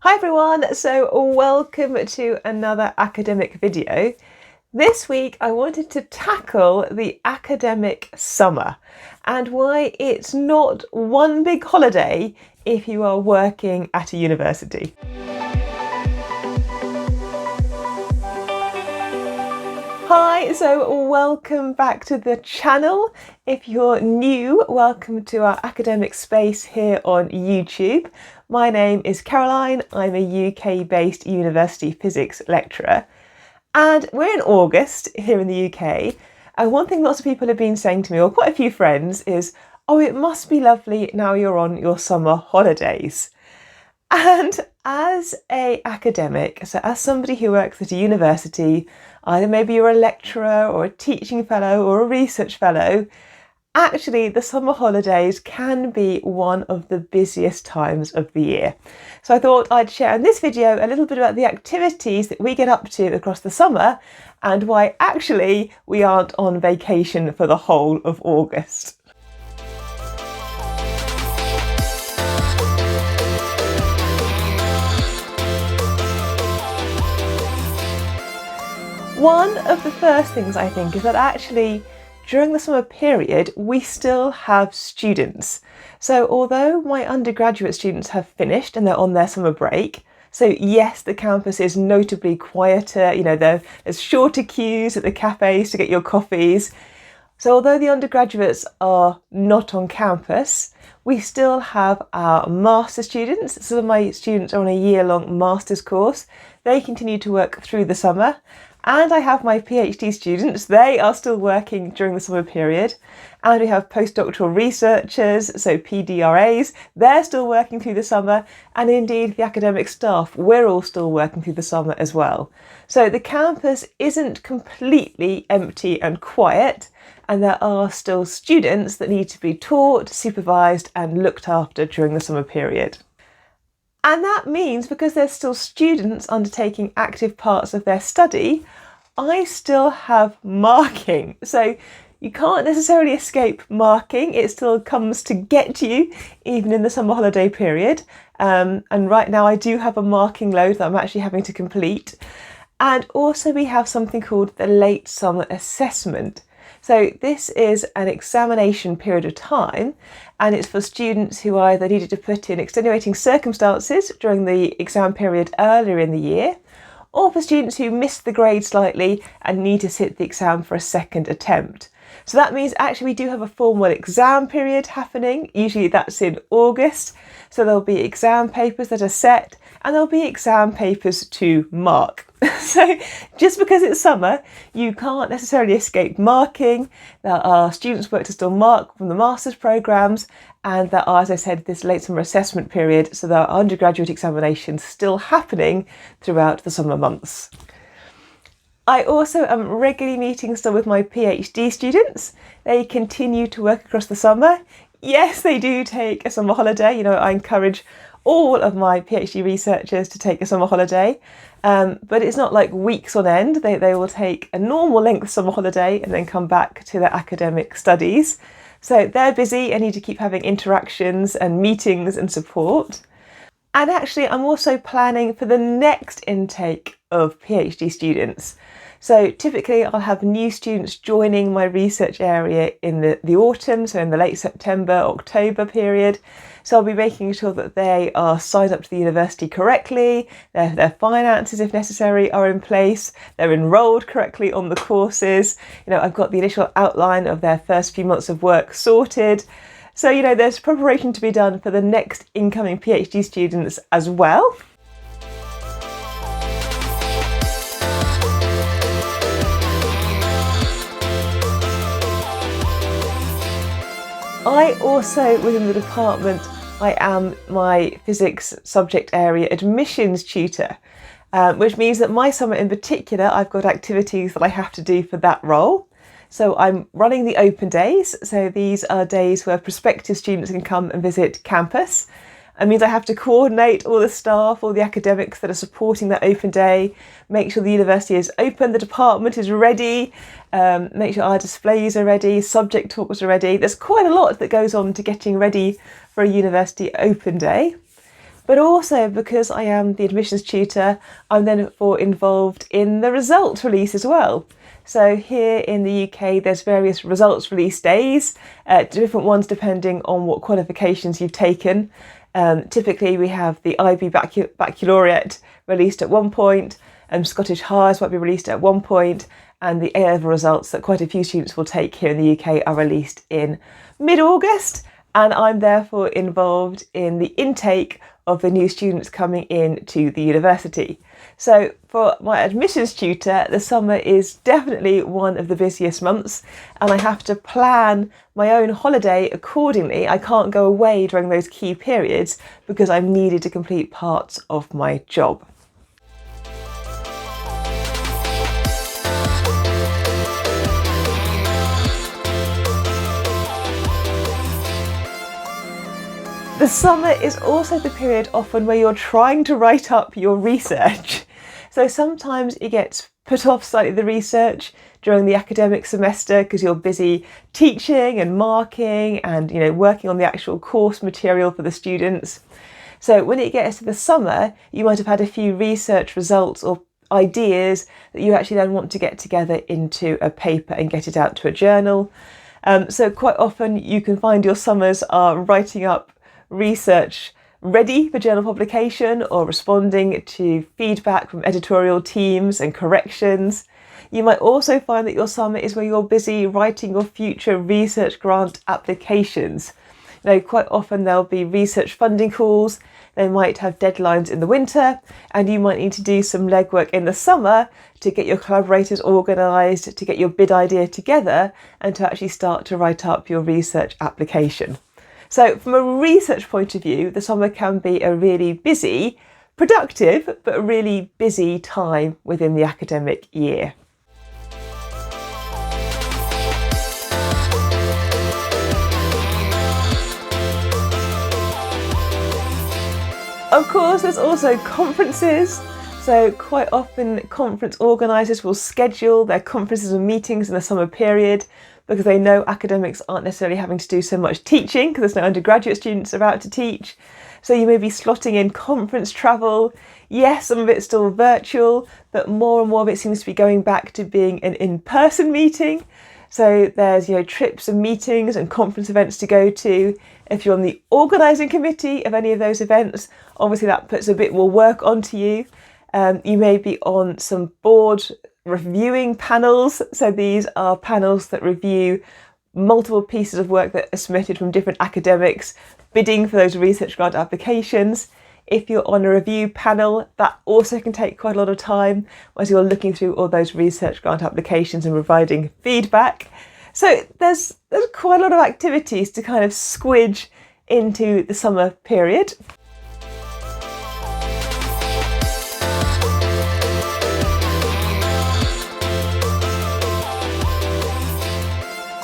Hi everyone, so welcome to another academic video. This week I wanted to tackle the academic summer and why it's not one big holiday if you are working at a university. Hi, so welcome back to the channel. If you're new, welcome to our academic space here on YouTube. My name is Caroline, I'm a UK-based university physics lecturer, and we're in August here in the UK, and one thing lots of people have been saying to me, or quite a few friends, is, oh, it must be lovely now you're on your summer holidays. And as an academic, so as somebody who works at a university, either maybe you're a lecturer or a teaching fellow or a research fellow, actually the summer holidays can be one of the busiest times of the year. So I thought I'd share in this video a little bit about the activities that we get up to across the summer and why actually we aren't on vacation for the whole of August. One of the first things I think is that actually during the summer period we still have students. So although my undergraduate students have finished and they're on their summer break, so yes, the campus is notably quieter, there's shorter queues at the cafes to get your coffees. So although the undergraduates are not on campus, we still have our master students. Some of my students are on a year-long master's course. They continue to work through the summer. And I have my PhD students, they are still working during the summer period. And we have postdoctoral researchers, so PDRAs, they're still working through the summer. And indeed the academic staff, we're all still working through the summer as well. So the campus isn't completely empty and quiet, and there are still students that need to be taught, supervised and looked after during the summer period. And that means because there's still students undertaking active parts of their study, I still have marking. So you can't necessarily escape marking. It still comes to get you, even in the summer holiday period. And right now I do have a marking load that I'm actually having to complete. And also we have something called the late summer assessment. So this is an examination period of time, and it's for students who either needed to put in extenuating circumstances during the exam period earlier in the year, or for students who missed the grade slightly and need to sit the exam for a second attempt. So that means actually we do have a formal exam period happening. Usually that's in August. So there'll be exam papers that are set and there'll be exam papers to mark. So just because it's summer, you can't necessarily escape marking. There are students' work to still mark from the master's programmes, and there are, as I said, this late summer assessment period, so there are undergraduate examinations still happening throughout the summer months. I also am regularly meeting still with my PhD students. They continue to work across the summer. Yes, they do take a summer holiday. I encourage all of my PhD researchers to take a summer holiday, but it's not like weeks on end. They will take a normal length summer holiday and then come back to their academic studies. So they're busy and need to keep having interactions and meetings and support. And actually I'm also planning for the next intake of PhD students. So typically I'll have new students joining my research area in the autumn, so in the late September, October period. So I'll be making sure that they are signed up to the university correctly, their finances, if necessary, are in place, they're enrolled correctly on the courses. I've got the initial outline of their first few months of work sorted. So, there's preparation to be done for the next incoming PhD students as well. I also, within the department, I am my physics subject area admissions tutor, which means that my summer in particular, I've got activities that I have to do for that role. So I'm running the open days. So these are days where prospective students can come and visit campus. It means I have to coordinate all the staff, all the academics that are supporting that open day, make sure the university is open, the department is ready, make sure our displays are ready, subject talks are ready. There's quite a lot that goes on to getting ready for a university open day. But also because I am the admissions tutor, I'm then involved in the results release as well. So here in the UK, there's various results release days, different ones depending on what qualifications you've taken. Typically we have the IB Baccalaureate released at one point, Scottish Highers might be released at one point, and the A-level results that quite a few students will take here in the UK are released in mid-August, and I'm therefore involved in the intake of the new students coming in to the university. So for my admissions tutor, the summer is definitely one of the busiest months, and I have to plan my own holiday accordingly. I can't go away during those key periods because I'm needed to complete parts of my job. The summer is also the period often where you're trying to write up your research. So sometimes it gets put off slightly, the research, during the academic semester because you're busy teaching and marking and working on the actual course material for the students. So when it gets to the summer, you might have had a few research results or ideas that you actually then want to get together into a paper and get it out to a journal. So quite often you can find your summers are writing up research ready for journal publication or responding to feedback from editorial teams and corrections. You might also find that your summer is where you're busy writing your future research grant applications. Quite often there'll be research funding calls, they might have deadlines in the winter, and you might need to do some legwork in the summer to get your collaborators organised, to get your bid idea together, and to actually start to write up your research application. So from a research point of view, the summer can be a really busy, productive, but a really busy time within the academic year. Of course, there's also conferences. So quite often conference organisers will schedule their conferences and meetings in the summer period because they know academics aren't necessarily having to do so much teaching because there's no undergraduate students about to teach. So you may be slotting in conference travel. Yes, some of it's still virtual, but more and more of it seems to be going back to being an in-person meeting. So there's trips and meetings and conference events to go to. If you're on the organising committee of any of those events, obviously that puts a bit more work onto you. You may be on some board reviewing panels. So these are panels that review multiple pieces of work that are submitted from different academics bidding for those research grant applications. If you're on a review panel, that also can take quite a lot of time as you're looking through all those research grant applications and providing feedback. So there's quite a lot of activities to kind of squidge into the summer period.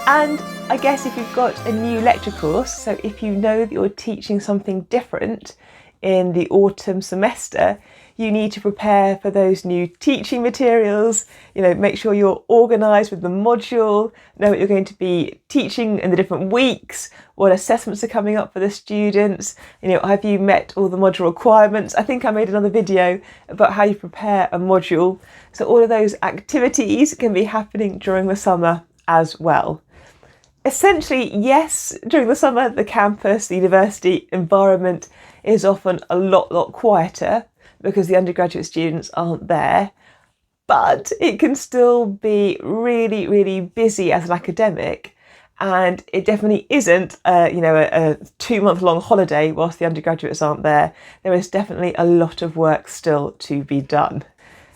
And I guess if you've got a new lecture course, so if you know that you're teaching something different in the autumn semester, you need to prepare for those new teaching materials, make sure you're organised with the module, know what you're going to be teaching in the different weeks, what assessments are coming up for the students, have you met all the module requirements? I think I made another video about how you prepare a module. So all of those activities can be happening during the summer as well. Essentially, yes, during the summer, the campus, the university environment is often a lot quieter because the undergraduate students aren't there, but it can still be really busy as an academic, and it definitely isn't a 2-month-long holiday whilst the undergraduates aren't there. There is definitely a lot of work still to be done.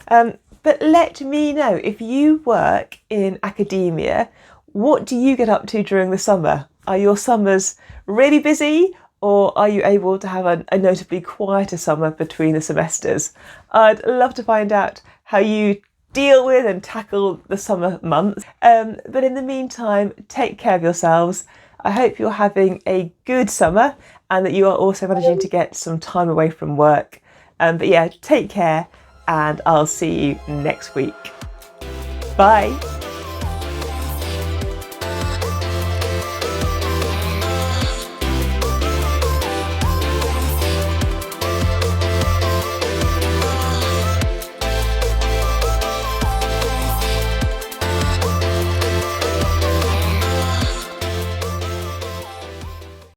But let me know, if you work in academia, what do you get up to during the summer? Are your summers really busy, or are you able to have a notably quieter summer between the semesters? I'd love to find out how you deal with and tackle the summer months. But in the meantime, take care of yourselves. I hope you're having a good summer and that you are also managing to get some time away from work. But yeah, take care, and I'll see you next week. Bye.